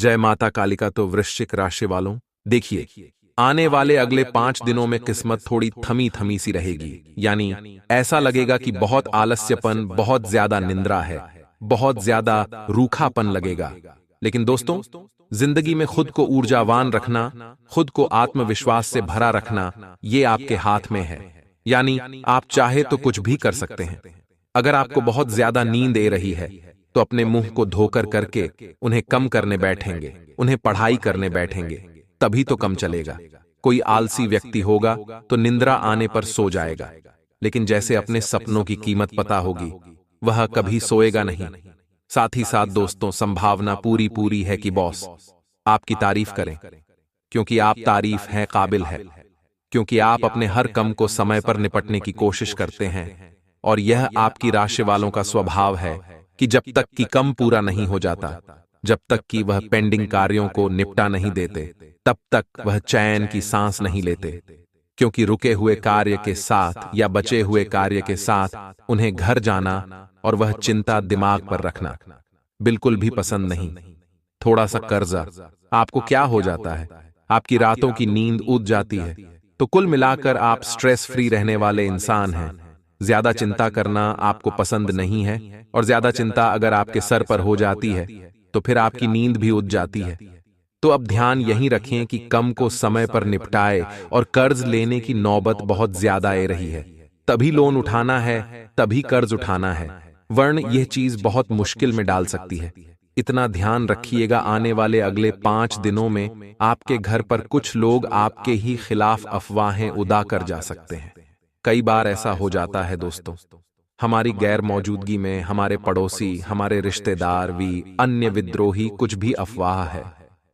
जय माता कालिका। तो वृश्चिक राशि वालों, देखिए, आने वाले अगले 5 दिनों में किस्मत थोड़ी थमी थमी सी रहेगी। यानी ऐसा लगेगा कि बहुत आलस्यपन, बहुत ज्यादा निंद्रा है, बहुत ज्यादा रूखापन लगेगा। लेकिन दोस्तों, जिंदगी में खुद को ऊर्जावान रखना, खुद को आत्मविश्वास से भरा रखना, ये आपके हाथ में है। यानी आप चाहे तो कुछ भी कर सकते हैं। अगर आपको बहुत ज्यादा नींद आ रही है तो अपने मुंह को धोकर करके उन्हें कम करने बैठेंगे, उन्हें पढ़ाई करने बैठेंगे, तभी तो कम चलेगा। कोई आलसी व्यक्ति होगा तो निंद्रा आने पर सो जाएगा, लेकिन जैसे अपने सपनों की कीमत पता होगी, वह कभी सोएगा नहीं। साथ ही साथ दोस्तों, संभावना पूरी पूरी है कि बॉस आपकी तारीफ करें, क्योंकि आप तारीफ हैं काबिल है, क्योंकि आप अपने हर काम को समय पर निपटने की कोशिश करते हैं। और यह आपकी राशि वालों का स्वभाव है कि जब तक कि काम पूरा नहीं हो जाता, जब तक कि वह पेंडिंग कार्यों को निपटा नहीं देते, तब तक वह चैन की सांस नहीं लेते। क्योंकि रुके हुए कार्य के साथ या बचे हुए कार्य के साथ उन्हें घर जाना और वह चिंता दिमाग पर रखना बिल्कुल भी पसंद नहीं। थोड़ा सा कर्जा आपको क्या हो जाता है, आपकी रातों की नींद उड़ जाती है। तो कुल मिलाकर आप स्ट्रेस फ्री रहने वाले इंसान हैं। ज्यादा चिंता करना आपको पसंद नहीं है, और ज्यादा चिंता अगर आपके सर पर हो जाती है तो फिर आपकी नींद भी उड़ जाती है। तो अब ध्यान यही रखें कि कम को समय पर निपटाए, और कर्ज लेने की नौबत बहुत ज्यादा आ रही है। तभी लोन उठाना है, तभी कर्ज उठाना है, वरन यह चीज बहुत मुश्किल में डाल सकती है। इतना ध्यान रखिएगा, आने वाले अगले 5 दिनों में आपके घर पर कुछ लोग आपके ही खिलाफ अफवाहें उड़ा कर जा सकते हैं। कई बार ऐसा हो जाता है दोस्तों, हमारी गैर मौजूदगी में हमारे पड़ोसी, हमारे रिश्तेदार भी अन्य विद्रोही कुछ भी अफवाह है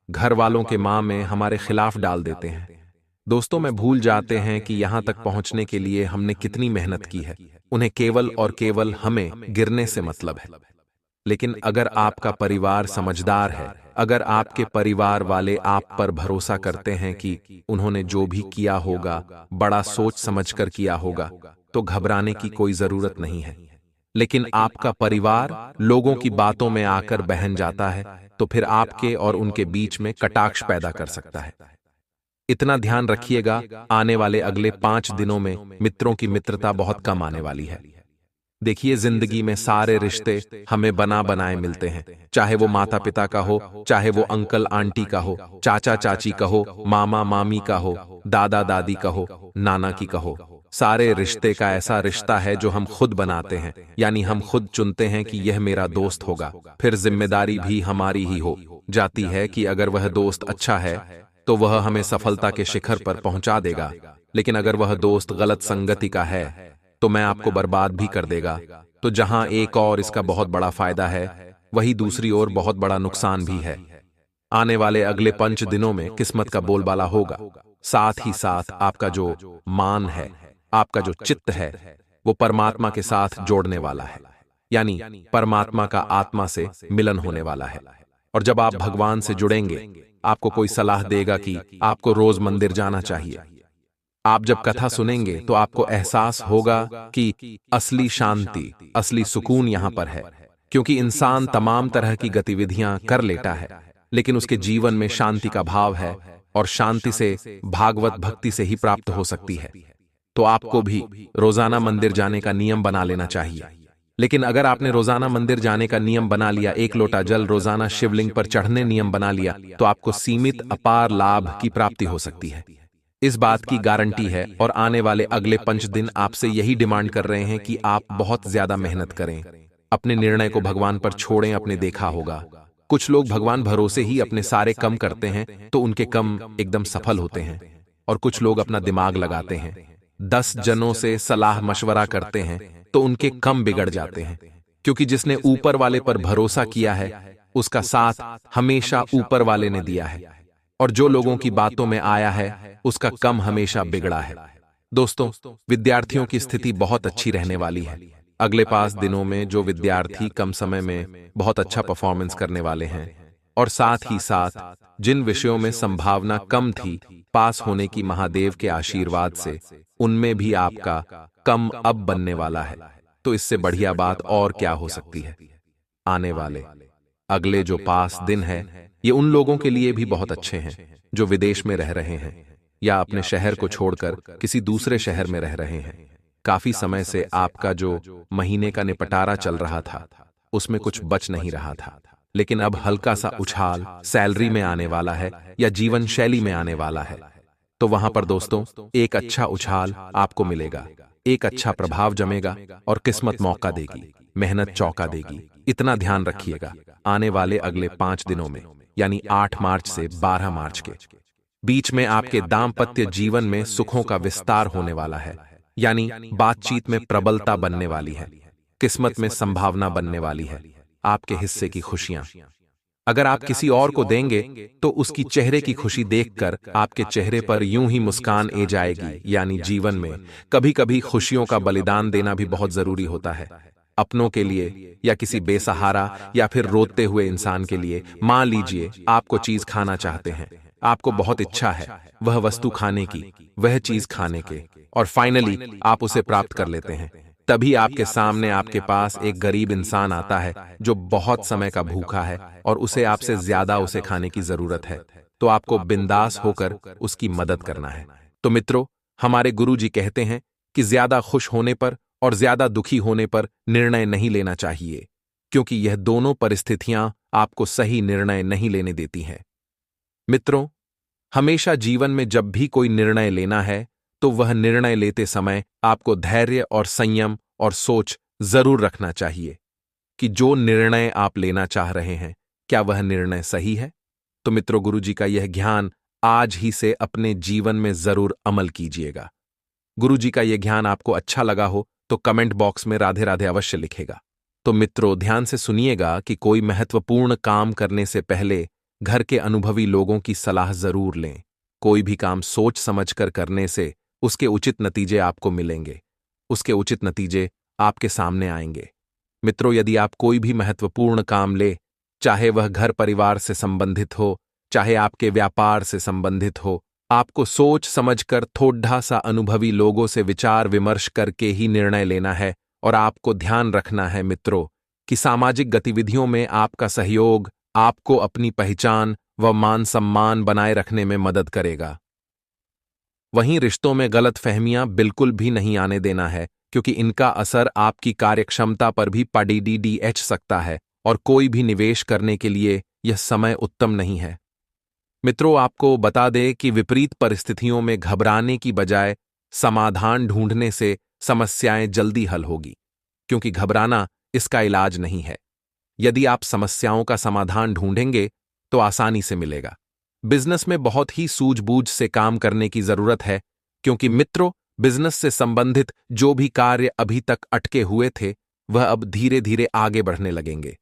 घर वालों के मां में हमारे खिलाफ डाल देते हैं। दोस्तों, में भूल जाते हैं कि यहां तक पहुंचने के लिए हमने कितनी मेहनत की है। उन्हें केवल और केवल हमें गिरने से मतलब है। लेकिन अगर आपका परिवार समझदार है, अगर आपके परिवार वाले आप पर भरोसा करते हैं कि उन्होंने जो भी किया होगा बड़ा सोच समझकर किया होगा, तो घबराने की कोई जरूरत नहीं है। लेकिन आपका परिवार लोगों की बातों में आकर बहन जाता है, तो फिर आपके और उनके बीच में कटाक्ष पैदा कर सकता है। इतना ध्यान रखिएगा, आने वाले अगले 5 दिनों में मित्रों की मित्रता बहुत कम आने वाली है। देखिए, जिंदगी में सारे रिश्ते हमें बना बनाए मिलते हैं, चाहे वो माता पिता का हो, चाहे वो अंकल आंटी का हो, चाचा चाची का हो, मामा मामी का हो, दादा दादी का हो, नाना की का हो। सारे रिश्ते का ऐसा रिश्ता है जो हम खुद बनाते हैं। यानी हम खुद चुनते हैं कि यह मेरा दोस्त होगा। फिर जिम्मेदारी भी हमारी ही हो जाती है कि अगर वह दोस्त अच्छा है तो वह हमें सफलता के शिखर पर पहुंचा देगा, लेकिन अगर वह दोस्त गलत संगति का है तो मैं आपको बर्बाद भी कर देगा। तो जहां एक और इसका बहुत बड़ा फायदा है, वही दूसरी ओर बहुत बड़ा नुकसान भी है। आने वाले अगले 5 दिनों में किस्मत का बोलबाला होगा। साथ ही साथ आपका जो मान है, आपका जो चित्त है, वो परमात्मा के साथ जोड़ने वाला है। यानी परमात्मा का आत्मा से मिलन होने वाला है। और जब आप भगवान से जुड़ेंगे, आपको कोई सलाह देगा कि आपको रोज मंदिर जाना चाहिए। आप जब कथा सुनेंगे तो आपको एहसास होगा कि असली शांति, असली सुकून यहां पर है। क्योंकि इंसान तमाम तरह की गतिविधियां कर लेता है, लेकिन उसके जीवन में शांति का भाव है, और शांति से भागवत भक्ति से ही प्राप्त हो सकती है। तो आपको भी रोजाना मंदिर जाने का नियम बना लेना चाहिए। लेकिन अगर आपने रोजाना मंदिर जाने का नियम बना लिया, 1 लोटा जल रोजाना शिवलिंग पर चढ़ने नियम बना लिया, तो आपको सीमित अपार लाभ की प्राप्ति हो सकती है। इस बात की गारंटी है। और आने वाले अगले 5 दिन आपसे यही डिमांड कर रहे हैं कि आप बहुत ज्यादा मेहनत करें, अपने निर्णय को भगवान पर छोड़ें। अपने देखा होगा, कुछ लोग भगवान भरोसे ही अपने सारे कम करते हैं तो उनके कम एकदम सफल होते हैं, और कुछ लोग अपना दिमाग लगाते हैं, 10 जनों से सलाह मशवरा करते हैं तो उनके कम बिगड़ जाते हैं। क्योंकि जिसने ऊपर वाले पर भरोसा किया है, उसका साथ हमेशा ऊपर वाले ने दिया है, और जो लोगों की बातों में आया है उसका कम हमेशा बिगड़ा है। दोस्तों, विद्यार्थियों की स्थिति बहुत अच्छी रहने वाली है। अगले 5 दिनों में जो विद्यार्थी कम समय में बहुत अच्छा परफॉर्मेंस करने वाले हैं, और साथ ही साथ जिन विषयों में संभावना कम थी पास होने की महादेव के आशीर्वाद से, उनमें भी आपका कम अब बनने वाला है। तो इससे बढ़िया बात और क्या हो सकती है। आने वाले अगले जो 5 दिन है, ये उन लोगों के लिए भी बहुत अच्छे हैं जो विदेश में रह रहे हैं या अपने शहर को छोड़कर किसी दूसरे शहर में रह रहे हैं। काफी समय से आपका जो महीने का निपटारा चल रहा था उसमें कुछ बच नहीं रहा था, लेकिन अब हल्का सा उछाल सैलरी में आने वाला है या जीवन शैली में आने वाला है। तो वहां पर दोस्तों एक अच्छा उछाल आपको मिलेगा, एक अच्छा प्रभाव जमेगा और किस्मत मौका देगी, मेहनत चौका देगी। इतना ध्यान रखिएगा, आने वाले अगले 5 दिनों में यानी 8 मार्च से 12 मार्च के बीच में आपके दाम्पत्य जीवन में सुखों का विस्तार होने वाला है, यानी बातचीत में प्रबलता बनने वाली है, किस्मत में संभावना बनने वाली है, आपके हिस्से की खुशियां। अगर आप किसी और को देंगे तो उसकी चेहरे की खुशी देखकर आपके चेहरे पर यूं ही मुस्कान ए जाएगी। यानी जीवन में कभी कभी खुशियों का बलिदान देना भी बहुत जरूरी होता है, अपनों के लिए या किसी बेसहारा या फिर रोते हुए इंसान के लिए। मान लीजिए आपको चीज खाना चाहते हैं, आपको बहुत इच्छा है वह वस्तु खाने की, वह चीज खाने के, और फाइनली आप उसे प्राप्त कर लेते हैं। तभी आपके सामने आपके पास एक गरीब इंसान आता है जो बहुत समय का भूखा है और उसे आपसे ज्यादा उसे खाने की जरूरत है, तो आपको बिंदास होकर उसकी मदद करना है। तो मित्रों, हमारे गुरुजी कहते हैं कि ज्यादा खुश होने पर और ज्यादा दुखी होने पर निर्णय नहीं लेना चाहिए, क्योंकि यह दोनों परिस्थितियां आपको सही निर्णय नहीं लेने देती हैं। मित्रों, हमेशा जीवन में जब भी कोई निर्णय लेना है तो वह निर्णय लेते समय आपको धैर्य और संयम और सोच जरूर रखना चाहिए कि जो निर्णय आप लेना चाह रहे हैं क्या वह निर्णय सही है। तो मित्रों, गुरुजी का यह ज्ञान आज ही से अपने जीवन में जरूर अमल कीजिएगा। गुरुजी का यह ज्ञान आपको अच्छा लगा हो तो कमेंट बॉक्स में राधे राधे अवश्य लिखेगा। तो मित्रों, ध्यान से सुनिएगा कि कोई महत्वपूर्ण काम करने से पहले घर के अनुभवी लोगों की सलाह जरूर लें। कोई भी काम सोच समझकर करने से उसके उचित नतीजे आपको मिलेंगे, उसके उचित नतीजे आपके सामने आएंगे। मित्रों, यदि आप कोई भी महत्वपूर्ण काम ले, चाहे वह घर परिवार से संबंधित हो, चाहे आपके व्यापार से संबंधित हो, आपको सोच समझकर थोड़ा सा अनुभवी लोगों से विचार विमर्श करके ही निर्णय लेना है। और आपको ध्यान रखना है मित्रों कि सामाजिक गतिविधियों में आपका सहयोग आपको अपनी पहचान व मान सम्मान बनाए रखने में मदद करेगा। वहीं रिश्तों में गलतफहमियां बिल्कुल भी नहीं आने देना है, क्योंकि इनका असर आपकी कार्यक्षमता पर भी पड़ीडीएच सकता है और कोई भी निवेश करने के लिए यह समय उत्तम नहीं है। मित्रों, आपको बता दें कि विपरीत परिस्थितियों में घबराने की बजाय समाधान ढूंढने से समस्याएं जल्दी हल होगी, क्योंकि घबराना इसका इलाज नहीं है। यदि आप समस्याओं का समाधान ढूंढेंगे तो आसानी से मिलेगा। बिजनेस में बहुत ही सूझबूझ से काम करने की जरूरत है, क्योंकि मित्रों, बिजनेस से संबंधित जो भी कार्य अभी तक अटके हुए थे वह अब धीरे धीरे आगे बढ़ने लगेंगे।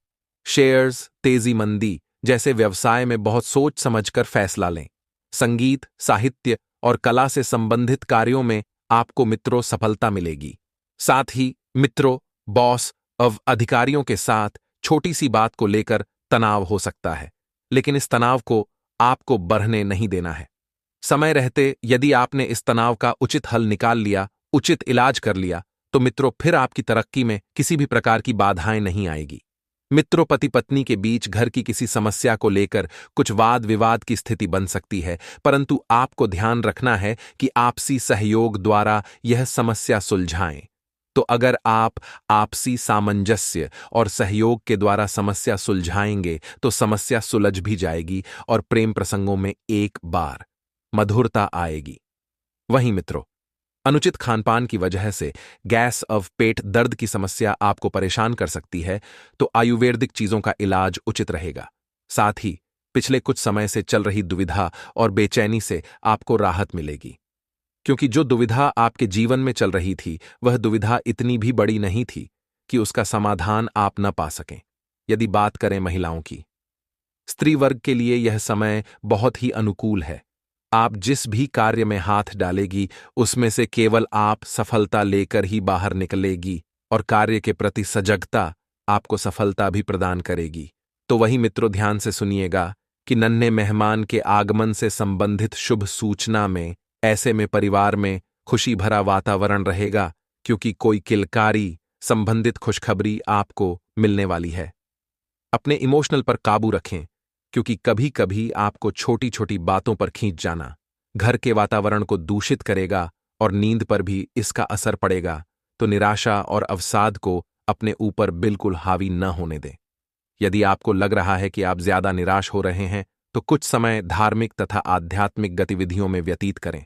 शेयर्स, तेजी मंदी जैसे व्यवसाय में बहुत सोच समझकर फैसला लें। संगीत, साहित्य और कला से संबंधित कार्यों में आपको मित्रों सफलता मिलेगी। साथ ही मित्रों, बॉस और अधिकारियों के साथ छोटी सी बात को लेकर तनाव हो सकता है, लेकिन इस तनाव को आपको बढ़ने नहीं देना है। समय रहते यदि आपने इस तनाव का उचित हल निकाल लिया, उचित इलाज कर लिया, तो मित्रों फिर आपकी तरक्की में किसी भी प्रकार की बाधाएं नहीं आएगी। मित्रों, पति पत्नी के बीच घर की किसी समस्या को लेकर कुछ वाद विवाद की स्थिति बन सकती है, परंतु आपको ध्यान रखना है कि आपसी सहयोग द्वारा यह समस्या सुलझाएं। तो अगर आप आपसी सामंजस्य और सहयोग के द्वारा समस्या सुलझाएंगे तो समस्या सुलझ भी जाएगी और प्रेम प्रसंगों में एक बार मधुरता आएगी। वहीं मित्रों, अनुचित खानपान की वजह से गैस और पेट दर्द की समस्या आपको परेशान कर सकती है, तो आयुर्वेदिक चीजों का इलाज उचित रहेगा। साथ ही पिछले कुछ समय से चल रही दुविधा और बेचैनी से आपको राहत मिलेगी, क्योंकि जो दुविधा आपके जीवन में चल रही थी वह दुविधा इतनी भी बड़ी नहीं थी कि उसका समाधान आप न पा सकें। यदि बात करें महिलाओं की, स्त्री वर्ग के लिए यह समय बहुत ही अनुकूल है। आप जिस भी कार्य में हाथ डालेगी उसमें से केवल आप सफलता लेकर ही बाहर निकलेगी और कार्य के प्रति सजगता आपको सफलता भी प्रदान करेगी। तो वही मित्रों, ध्यान से सुनिएगा कि नन्हे मेहमान के आगमन से संबंधित शुभ सूचना में ऐसे में परिवार में खुशी भरा वातावरण रहेगा, क्योंकि कोई किलकारी संबंधित खुशखबरी आपको मिलने वाली है। अपने इमोशनल पर काबू रखें, क्योंकि कभी कभी आपको छोटी छोटी बातों पर खींच जाना घर के वातावरण को दूषित करेगा और नींद पर भी इसका असर पड़ेगा। तो निराशा और अवसाद को अपने ऊपर बिल्कुल हावी न होने दें। यदि आपको लग रहा है कि आप ज्यादा निराश हो रहे हैं तो कुछ समय धार्मिक तथा आध्यात्मिक गतिविधियों में व्यतीत करें।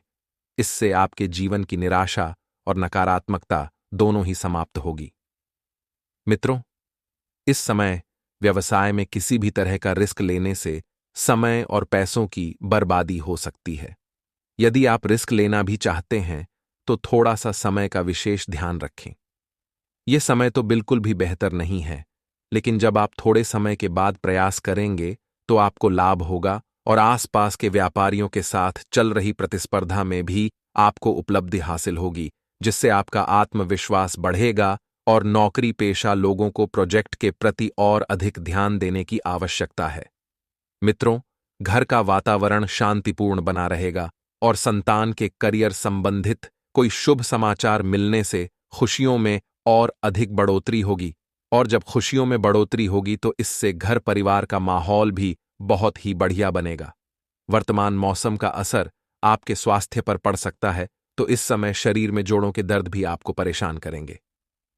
इससे आपके जीवन की निराशा और नकारात्मकता दोनों ही समाप्त होगी। मित्रों, इस समय व्यवसाय में किसी भी तरह का रिस्क लेने से समय और पैसों की बर्बादी हो सकती है। यदि आप रिस्क लेना भी चाहते हैं तो थोड़ा सा समय का विशेष ध्यान रखें। यह समय तो बिल्कुल भी बेहतर नहीं है, लेकिन जब आप थोड़े समय के बाद प्रयास करेंगे तो आपको लाभ होगा और आसपास के व्यापारियों के साथ चल रही प्रतिस्पर्धा में भी आपको उपलब्धि हासिल होगी, जिससे आपका आत्मविश्वास बढ़ेगा और नौकरी पेशा लोगों को प्रोजेक्ट के प्रति और अधिक ध्यान देने की आवश्यकता है। मित्रों, घर का वातावरण शांतिपूर्ण बना रहेगा और संतान के करियर संबंधित कोई शुभ समाचार मिलने से खुशियों में और अधिक बढ़ोतरी होगी। और जब खुशियों में बढ़ोतरी होगी तो इससे घर परिवार का माहौल भी बहुत ही बढ़िया बनेगा। वर्तमान मौसम का असर आपके स्वास्थ्य पर पड़ सकता है, तो इस समय शरीर में जोड़ों के दर्द भी आपको परेशान करेंगे।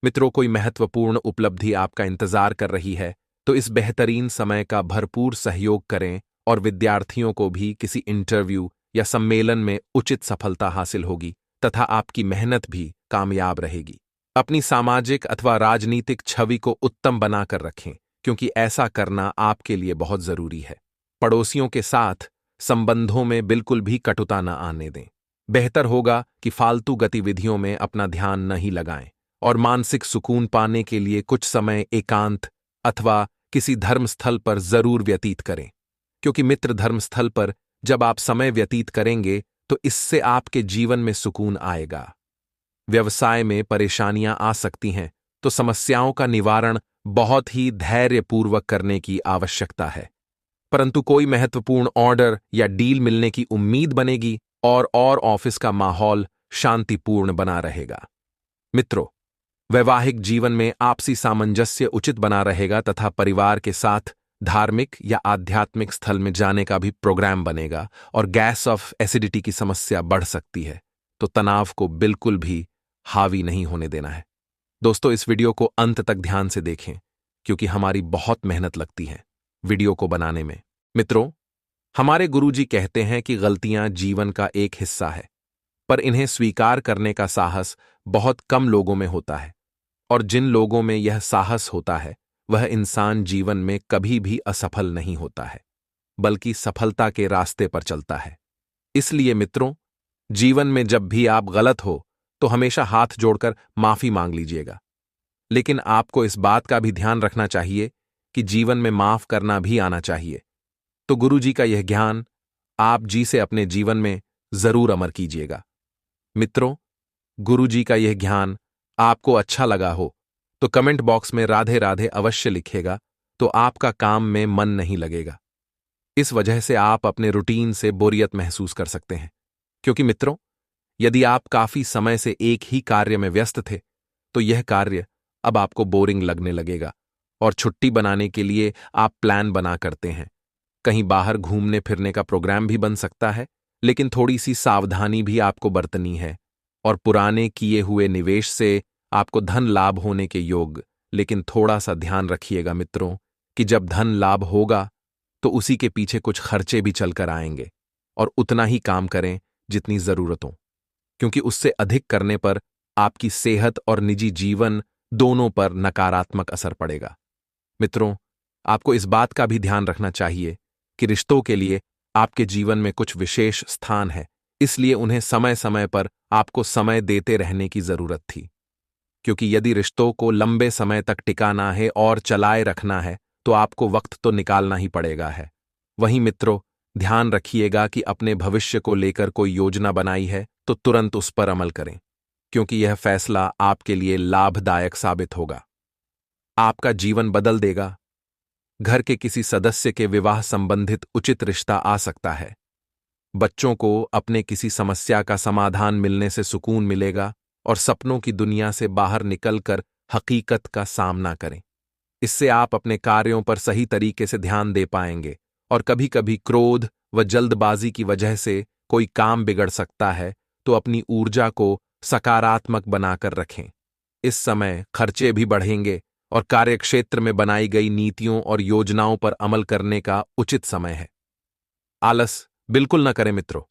मित्रों, कोई महत्वपूर्ण उपलब्धि आपका इंतजार कर रही है तो इस बेहतरीन समय का भरपूर सहयोग करें और विद्यार्थियों को भी किसी इंटरव्यू या सम्मेलन में उचित सफलता हासिल होगी तथा आपकी मेहनत भी कामयाब रहेगी। अपनी सामाजिक अथवा राजनीतिक छवि को उत्तम बनाकर रखें, क्योंकि ऐसा करना आपके लिए बहुत जरूरी है। पड़ोसियों के साथ संबंधों में बिल्कुल भी कटुता न आने दें। बेहतर होगा कि फालतू गतिविधियों में अपना ध्यान नहीं लगाएं और मानसिक सुकून पाने के लिए कुछ समय एकांत अथवा किसी धर्मस्थल पर जरूर व्यतीत करें, क्योंकि मित्र धर्मस्थल पर जब आप समय व्यतीत करेंगे तो इससे आपके जीवन में सुकून आएगा। व्यवसाय में परेशानियां आ सकती हैं, तो समस्याओं का निवारण बहुत ही धैर्यपूर्वक करने की आवश्यकता है, परंतु कोई महत्वपूर्ण ऑर्डर या डील मिलने की उम्मीद बनेगी और ऑफिस का माहौल शांतिपूर्ण बना रहेगा। मित्रों, वैवाहिक जीवन में आपसी सामंजस्य उचित बना रहेगा तथा परिवार के साथ धार्मिक या आध्यात्मिक स्थल में जाने का भी प्रोग्राम बनेगा और गैस ऑफ एसिडिटी की समस्या बढ़ सकती है, तो तनाव को बिल्कुल भी हावी नहीं होने देना है। दोस्तों, इस वीडियो को अंत तक ध्यान से देखें, क्योंकि हमारी बहुत मेहनत लगती है वीडियो को बनाने में। मित्रों, हमारे गुरुजी कहते हैं कि गलतियां जीवन का एक हिस्सा है, पर इन्हें स्वीकार करने का साहस बहुत कम लोगों में होता है, और जिन लोगों में यह साहस होता है वह इंसान जीवन में कभी भी असफल नहीं होता है, बल्कि सफलता के रास्ते पर चलता है। इसलिए मित्रों, जीवन में जब भी आप गलत हो तो हमेशा हाथ जोड़कर माफी मांग लीजिएगा, लेकिन आपको इस बात का भी ध्यान रखना चाहिए कि जीवन में माफ करना भी आना चाहिए। तो गुरुजी का यह ज्ञान आप जी से अपने जीवन में जरूर अमर कीजिएगा। मित्रों, गुरुजी का यह ज्ञान आपको अच्छा लगा हो तो कमेंट बॉक्स में राधे राधे अवश्य लिखेगा, तो आपका काम में मन नहीं लगेगा। इस वजह से आप अपने रूटीन से बोरियत महसूस कर सकते हैं, क्योंकि मित्रों, यदि आप काफी समय से एक ही कार्य में व्यस्त थे तो यह कार्य अब आपको बोरिंग लगने लगेगा और छुट्टी बनाने के लिए आप प्लान बना करते हैं। कहीं बाहर घूमने फिरने का प्रोग्राम भी बन सकता है, लेकिन थोड़ी सी सावधानी भी आपको बरतनी है। और पुराने किए हुए निवेश से आपको धन लाभ होने के योग, लेकिन थोड़ा सा ध्यान रखिएगा मित्रों कि जब धन लाभ होगा तो उसी के पीछे कुछ खर्चे भी चलकर आएंगे, और उतना ही काम करें जितनी जरूरत हो, क्योंकि उससे अधिक करने पर आपकी सेहत और निजी जीवन दोनों पर नकारात्मक असर पड़ेगा। मित्रों, आपको इस बात का भी ध्यान रखना चाहिए कि रिश्तों के लिए आपके जीवन में कुछ विशेष स्थान है, इसलिए उन्हें समय समय पर आपको समय देते रहने की जरूरत थी, क्योंकि यदि रिश्तों को लंबे समय तक टिकाना है और चलाए रखना है तो आपको वक्त तो निकालना ही पड़ेगा है। वहीं मित्रों, ध्यान रखिएगा कि अपने भविष्य को लेकर कोई योजना बनाई है तो तुरंत उस पर अमल करें, क्योंकि यह फैसला आपके लिए लाभदायक साबित होगा, आपका जीवन बदल देगा। घर के किसी सदस्य के विवाह संबंधित उचित रिश्ता आ सकता है। बच्चों को अपने किसी समस्या का समाधान मिलने से सुकून मिलेगा और सपनों की दुनिया से बाहर निकलकर हकीकत का सामना करें। इससे आप अपने कार्यों पर सही तरीके से ध्यान दे पाएंगे और कभी कभी क्रोध व जल्दबाजी की वजह से कोई काम बिगड़ सकता है, तो अपनी ऊर्जा को सकारात्मक बनाकर रखें। इस समय खर्चे भी बढ़ेंगे और कार्यक्षेत्र में बनाई गई नीतियों और योजनाओं पर अमल करने का उचित समय है। आलस बिल्कुल न करें मित्रों।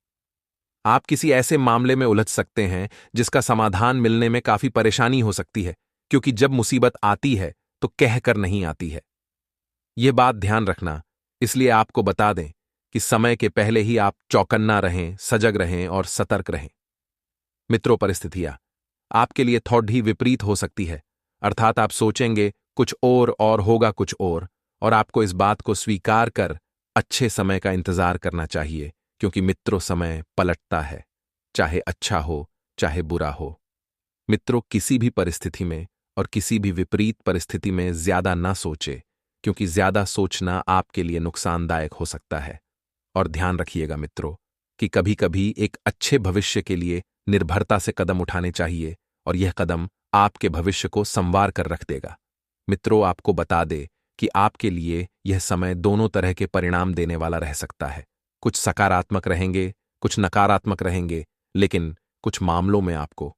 आप किसी ऐसे मामले में उलझ सकते हैं जिसका समाधान मिलने में काफी परेशानी हो सकती है, क्योंकि जब मुसीबत आती है तो कहकर नहीं आती है। यह बात ध्यान रखना, इसलिए आपको बता दें कि समय के पहले ही आप चौकन्ना रहें, सजग रहें और सतर्क रहें। मित्रों, परिस्थितियां आपके लिए थोड़ी विपरीत हो सकती है, अर्थात आप सोचेंगे कुछ और होगा कुछ और आपको इस बात को स्वीकार कर अच्छे समय का इंतजार करना चाहिए, क्योंकि मित्रों समय पलटता है, चाहे अच्छा हो चाहे बुरा हो। मित्रों, किसी भी परिस्थिति में और किसी भी विपरीत परिस्थिति में ज्यादा ना सोचे, क्योंकि ज्यादा सोचना आपके लिए नुकसानदायक हो सकता है। और ध्यान रखिएगा मित्रों कि कभी कभी एक अच्छे भविष्य के लिए निर्भरता से कदम उठाने चाहिए, और यह कदम आपके भविष्य को संवार कर रख देगा। मित्रों, आपको बता दे कि आपके लिए यह समय दोनों तरह के परिणाम देने वाला रह सकता है। कुछ सकारात्मक रहेंगे, कुछ नकारात्मक रहेंगे, लेकिन कुछ मामलों में आपको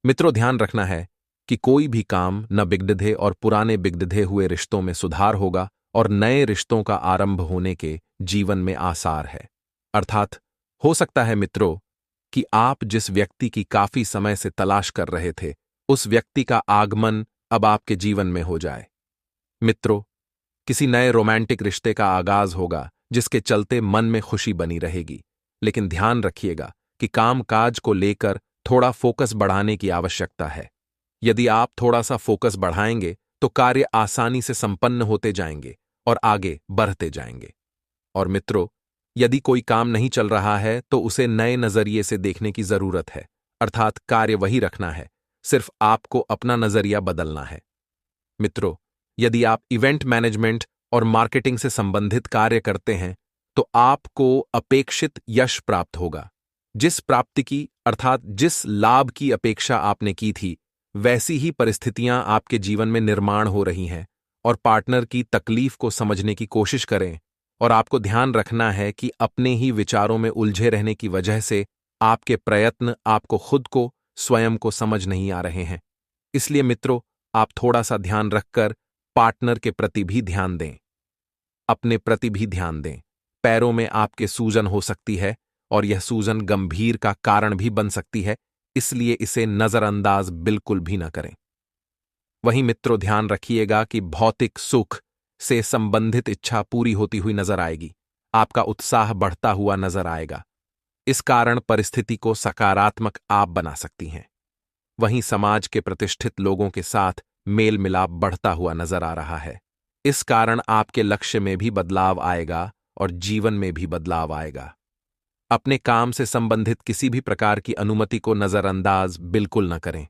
मित्रों ध्यान रखना है कि कोई भी काम न बिगड़े और पुराने बिगड़े हुए रिश्तों में सुधार होगा और नए रिश्तों का आरंभ होने के जीवन में आसार है। अर्थात हो सकता है मित्रों कि आप जिस व्यक्ति की काफी समय से तलाश कर रहे थे, उस व्यक्ति का आगमन अब आपके जीवन में हो जाए। मित्रों, किसी नए रोमांटिक रिश्ते का आगाज होगा जिसके चलते मन में खुशी बनी रहेगी, लेकिन ध्यान रखिएगा कि कामकाज को लेकर थोड़ा फोकस बढ़ाने की आवश्यकता है। यदि आप थोड़ा सा फोकस बढ़ाएंगे तो कार्य आसानी से संपन्न होते जाएंगे और आगे बढ़ते जाएंगे। और मित्रों, यदि कोई काम नहीं चल रहा है तो उसे नए नजरिए से देखने की जरूरत है, अर्थात कार्य वही रखना है, सिर्फ आपको अपना नजरिया बदलना है। मित्रों, यदि आप इवेंट मैनेजमेंट और मार्केटिंग से संबंधित कार्य करते हैं तो आपको अपेक्षित यश प्राप्त होगा। जिस प्राप्ति की अर्थात जिस लाभ की अपेक्षा आपने की थी, वैसी ही परिस्थितियां आपके जीवन में निर्माण हो रही हैं, और पार्टनर की तकलीफ को समझने की कोशिश करें। और आपको ध्यान रखना है कि अपने ही विचारों में उलझे रहने की वजह से आपके प्रयत्न आपको खुद को स्वयं को समझ नहीं आ रहे हैं। इसलिए मित्रों, आप थोड़ा सा ध्यान रखकर पार्टनर के प्रति भी ध्यान दें, अपने प्रति भी ध्यान दें। पैरों में आपके सूजन हो सकती है और यह सूजन गंभीर का कारण भी बन सकती है, इसलिए इसे नजरअंदाज बिल्कुल भी न करें। वहीं मित्रों, ध्यान रखिएगा कि भौतिक सुख से संबंधित इच्छा पूरी होती हुई नजर आएगी, आपका उत्साह बढ़ता हुआ नजर आएगा। इस कारण परिस्थिति को सकारात्मक आप बना सकती हैं। वहीं समाज के प्रतिष्ठित लोगों के साथ मेल मिलाप बढ़ता हुआ नजर आ रहा है। इस कारण आपके लक्ष्य में भी बदलाव आएगा और जीवन में भी बदलाव आएगा। अपने काम से संबंधित किसी भी प्रकार की अनुमति को नजरअंदाज बिल्कुल न करें।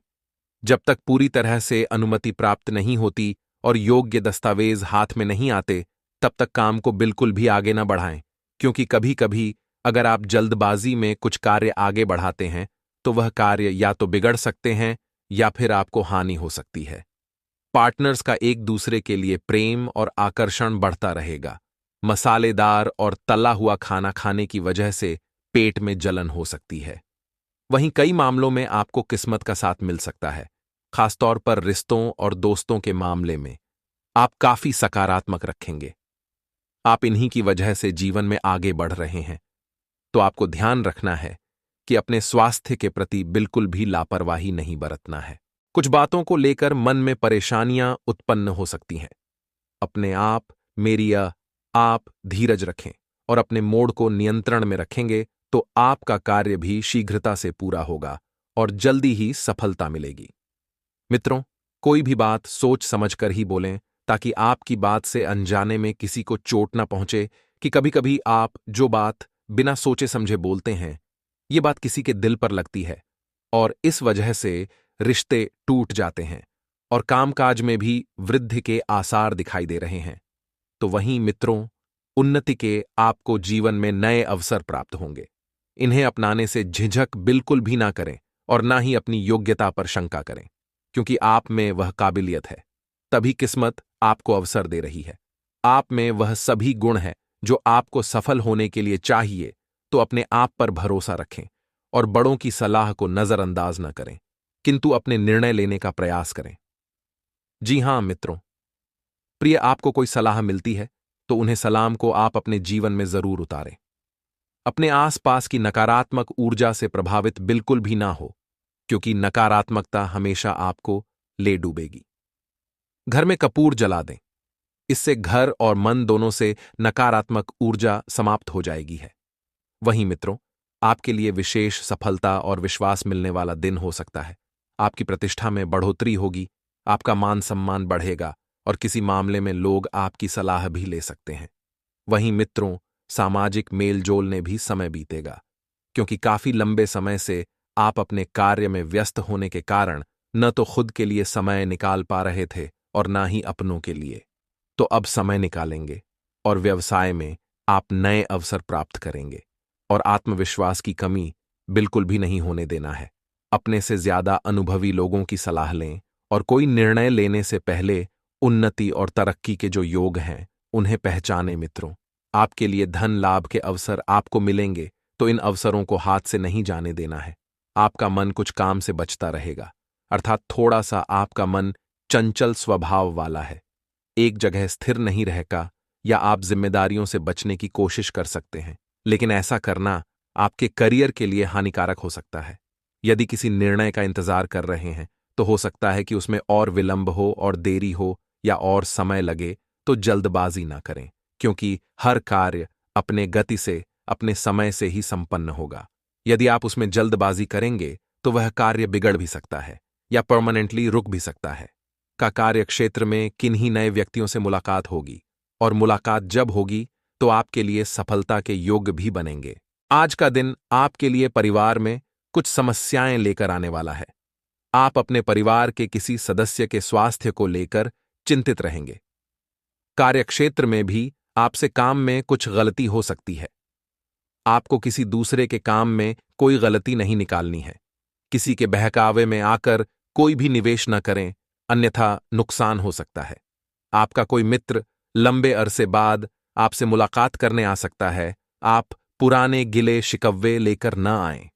जब तक पूरी तरह से अनुमति प्राप्त नहीं होती और योग्य दस्तावेज हाथ में नहीं आते, तब तक काम को बिल्कुल भी आगे न बढ़ाएं, क्योंकि कभी कभी अगर आप जल्दबाजी में कुछ कार्य आगे बढ़ाते हैं तो वह कार्य या तो बिगड़ सकते हैं या फिर आपको हानि हो सकती है। पार्टनर्स का एक दूसरे के लिए प्रेम और आकर्षण बढ़ता रहेगा। मसालेदार और तला हुआ खाना खाने की वजह से पेट में जलन हो सकती है। वहीं कई मामलों में आपको किस्मत का साथ मिल सकता है, खासतौर पर रिश्तों और दोस्तों के मामले में आप काफी सकारात्मक रखेंगे। आप इन्हीं की वजह से जीवन में आगे बढ़ रहे हैं। तो आपको ध्यान रखना है कि अपने स्वास्थ्य के प्रति बिल्कुल भी लापरवाही नहीं बरतना है। कुछ बातों को लेकर मन में परेशानियां उत्पन्न हो सकती हैं। अपने आप धीरज रखें और अपने मोड को नियंत्रण में रखेंगे तो आपका कार्य भी शीघ्रता से पूरा होगा और जल्दी ही सफलता मिलेगी। मित्रों, कोई भी बात सोच समझकर ही बोलें, ताकि आपकी बात से अनजाने में किसी को चोट न पहुंचे। कि कभी कभी आप जो बात बिना सोचे समझे बोलते हैं, ये बात किसी के दिल पर लगती है और इस वजह से रिश्ते टूट जाते हैं और कामकाज में भी वृद्धि के आसार दिखाई दे रहे हैं। तो वहीं मित्रों, उन्नति के आपको जीवन में नए अवसर प्राप्त होंगे। इन्हें अपनाने से झिझक बिल्कुल भी ना करें और ना ही अपनी योग्यता पर शंका करें, क्योंकि आप में वह काबिलियत है, तभी किस्मत आपको अवसर दे रही है। आप में वह सभी गुण है जो आपको सफल होने के लिए चाहिए तो अपने आप पर भरोसा रखें और बड़ों की सलाह को नजरअंदाज न करें, किंतु अपने निर्णय लेने का प्रयास करें। जी हां मित्रों, प्रिय, आपको कोई सलाह मिलती है तो उन्हें सलाम को आप अपने जीवन में जरूर उतारें। अपने आसपास की नकारात्मक ऊर्जा से प्रभावित बिल्कुल भी ना हो, क्योंकि नकारात्मकता हमेशा आपको ले डूबेगी। घर में कपूर जला दें, इससे घर और मन दोनों से नकारात्मक ऊर्जा समाप्त हो जाएगी है। वहीं मित्रों, आपके लिए विशेष सफलता और विश्वास मिलने वाला दिन हो सकता है। आपकी प्रतिष्ठा में बढ़ोतरी होगी, आपका मान सम्मान बढ़ेगा और किसी मामले में लोग आपकी सलाह भी ले सकते हैं। वहीं मित्रों, सामाजिक मेलजोल ने भी समय बीतेगा, क्योंकि काफी लंबे समय से आप अपने कार्य में व्यस्त होने के कारण न तो खुद के लिए समय निकाल पा रहे थे और ना ही अपनों के लिए। तो अब समय निकालेंगे और व्यवसाय में आप नए अवसर प्राप्त करेंगे और आत्मविश्वास की कमी बिल्कुल भी नहीं होने देना है। अपने से ज्यादा अनुभवी लोगों की सलाह लें और कोई निर्णय लेने से पहले उन्नति और तरक्की के जो योग हैं उन्हें पहचानें। मित्रों, आपके लिए धन लाभ के अवसर आपको मिलेंगे, तो इन अवसरों को हाथ से नहीं जाने देना है। आपका मन कुछ काम से बचता रहेगा, अर्थात थोड़ा सा आपका मन चंचल स्वभाव वाला है, एक जगह स्थिर नहीं रहेगा, या आप जिम्मेदारियों से बचने की कोशिश कर सकते हैं, लेकिन ऐसा करना आपके करियर के लिए हानिकारक हो सकता है। यदि किसी निर्णय का इंतजार कर रहे हैं तो हो सकता है कि उसमें और विलंब हो और देरी हो या और समय लगे, तो जल्दबाजी ना करें, क्योंकि हर कार्य अपने गति से, अपने समय से ही संपन्न होगा। यदि आप उसमें जल्दबाजी करेंगे तो वह कार्य बिगड़ भी सकता है या परमानेंटली रुक भी सकता है। का कार्य क्षेत्र में किन्हीं नए व्यक्तियों से मुलाकात होगी, और मुलाकात जब होगी तो आपके लिए सफलता के योग्य भी बनेंगे। आज का दिन आपके लिए परिवार में कुछ समस्याएं लेकर आने वाला है। आप अपने परिवार के किसी सदस्य के स्वास्थ्य को लेकर चिंतित रहेंगे। कार्यक्षेत्र में भी आपसे काम में कुछ गलती हो सकती है। आपको किसी दूसरे के काम में कोई गलती नहीं निकालनी है। किसी के बहकावे में आकर कोई भी निवेश न करें, अन्यथा नुकसान हो सकता है। आपका कोई मित्र लंबे अरसे बाद आपसे मुलाकात करने आ सकता है। आप पुराने गिले शिकव्वे लेकर न आएं।